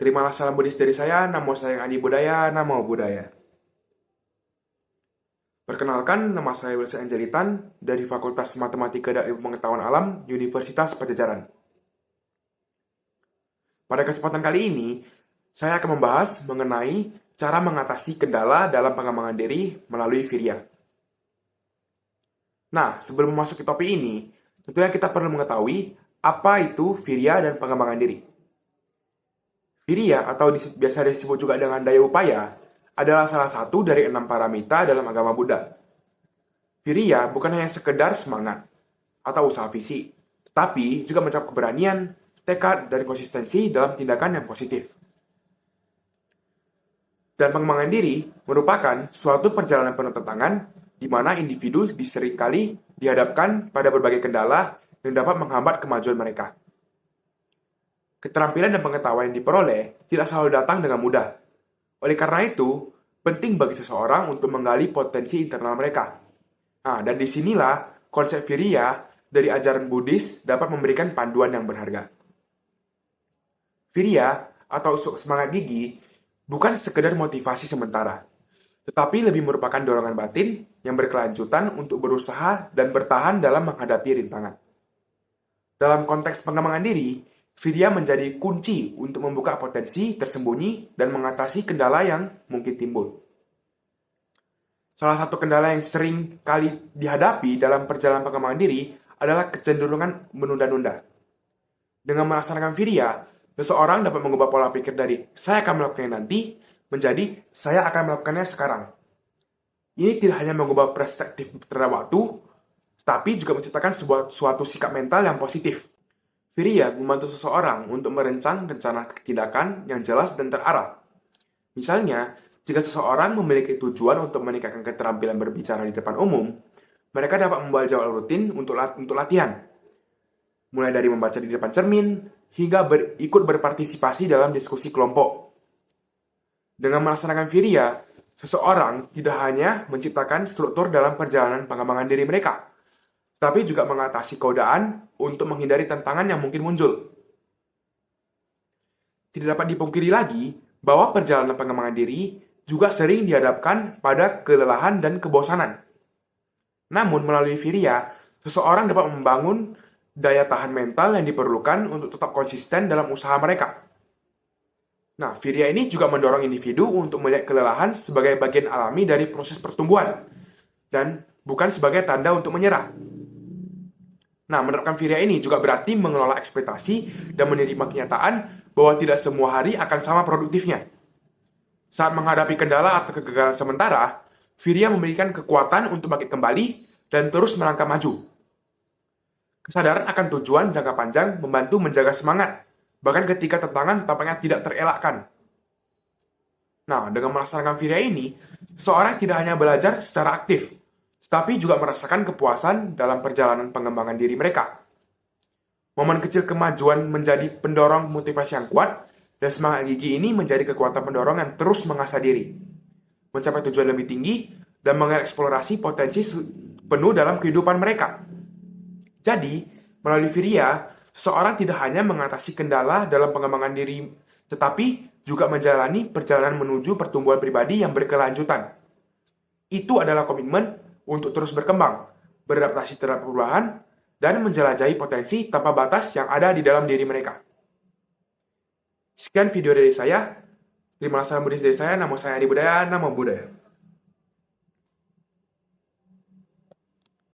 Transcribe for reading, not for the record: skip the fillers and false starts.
Terimalah salam Buddhis dari saya, namo sayang Adi Budaya, namo Buddhaya. Perkenalkan, nama saya Wilson Anjelitan dari Fakultas Matematika dan Ilmu Pengetahuan Alam, Universitas Pajajaran. Pada kesempatan kali ini, saya akan membahas mengenai cara mengatasi kendala dalam pengembangan diri melalui Virya. Nah, sebelum memasuki topik ini, tentunya kita perlu mengetahui apa itu Virya dan pengembangan diri. Virya atau biasa disebut juga dengan daya upaya adalah salah satu dari 6 paramita dalam agama Buddha. Virya bukan hanya sekedar semangat atau usaha fisik, tetapi juga mencakup keberanian, tekad, dan konsistensi dalam tindakan yang positif. Dan pengembangan diri merupakan suatu perjalanan penuh tantangan di mana individu seringkali dihadapkan pada berbagai kendala yang dapat menghambat kemajuan mereka. Keterampilan dan pengetahuan yang diperoleh tidak selalu datang dengan mudah. Oleh karena itu, penting bagi seseorang untuk menggali potensi internal mereka. Nah, dan disinilah konsep Virya dari ajaran Buddhis dapat memberikan panduan yang berharga. Virya atau semangat gigi bukan sekedar motivasi sementara, tetapi lebih merupakan dorongan batin yang berkelanjutan untuk berusaha dan bertahan dalam menghadapi rintangan. Dalam konteks pengembangan diri, Virya menjadi kunci untuk membuka potensi tersembunyi dan mengatasi kendala yang mungkin timbul. Salah satu kendala yang sering kali dihadapi dalam perjalanan pengembangan diri adalah kecenderungan menunda-nunda. Dengan melaksanakan Virya, seseorang dapat mengubah pola pikir dari saya akan melakukannya nanti menjadi saya akan melakukannya sekarang. Ini tidak hanya mengubah perspektif terhadap waktu, tapi juga menciptakan suatu sikap mental yang positif. Virya membantu seseorang untuk merancang rencana tindakan yang jelas dan terarah. Misalnya, jika seseorang memiliki tujuan untuk meningkatkan keterampilan berbicara di depan umum, mereka dapat membuat jadwal rutin untuk latihan. Mulai dari membaca di depan cermin, hingga ikut berpartisipasi dalam diskusi kelompok. Dengan melaksanakan Virya, seseorang tidak hanya menciptakan struktur dalam perjalanan pengembangan diri mereka, tapi juga mengatasi godaan untuk menghindari tantangan yang mungkin muncul. Tidak dapat dipungkiri lagi bahwa perjalanan pengembangan diri juga sering dihadapkan pada kelelahan dan kebosanan. Namun, melalui Virya, seseorang dapat membangun daya tahan mental yang diperlukan untuk tetap konsisten dalam usaha mereka. Nah, Virya ini juga mendorong individu untuk melihat kelelahan sebagai bagian alami dari proses pertumbuhan, dan bukan sebagai tanda untuk menyerah. Nah, menerapkan Virya ini juga berarti mengelola ekspektasi dan menerima kenyataan bahwa tidak semua hari akan sama produktifnya. Saat menghadapi kendala atau kegagalan sementara, Virya memberikan kekuatan untuk bangkit kembali dan terus melangkah maju. Kesadaran akan tujuan jangka panjang membantu menjaga semangat, bahkan ketika tantangan tampaknya tidak terelakkan. Nah, dengan melaksanakan Virya ini, seseorang tidak hanya belajar secara aktif, tapi juga merasakan kepuasan dalam perjalanan pengembangan diri mereka. Momen kecil kemajuan menjadi pendorong motivasi yang kuat, dan semangat gigi ini menjadi kekuatan pendorong yang terus mengasah diri, mencapai tujuan lebih tinggi, dan mengeksplorasi potensi penuh dalam kehidupan mereka. Jadi, melalui Virya, seseorang tidak hanya mengatasi kendala dalam pengembangan diri, tetapi juga menjalani perjalanan menuju pertumbuhan pribadi yang berkelanjutan. Itu adalah komitmen untuk terus berkembang, beradaptasi terhadap perubahan, dan menjelajahi potensi tanpa batas yang ada di dalam diri mereka. Sekian video dari saya. Terima kasih dari saya. Nama saya Adi Budaya. Namo Buddhaya.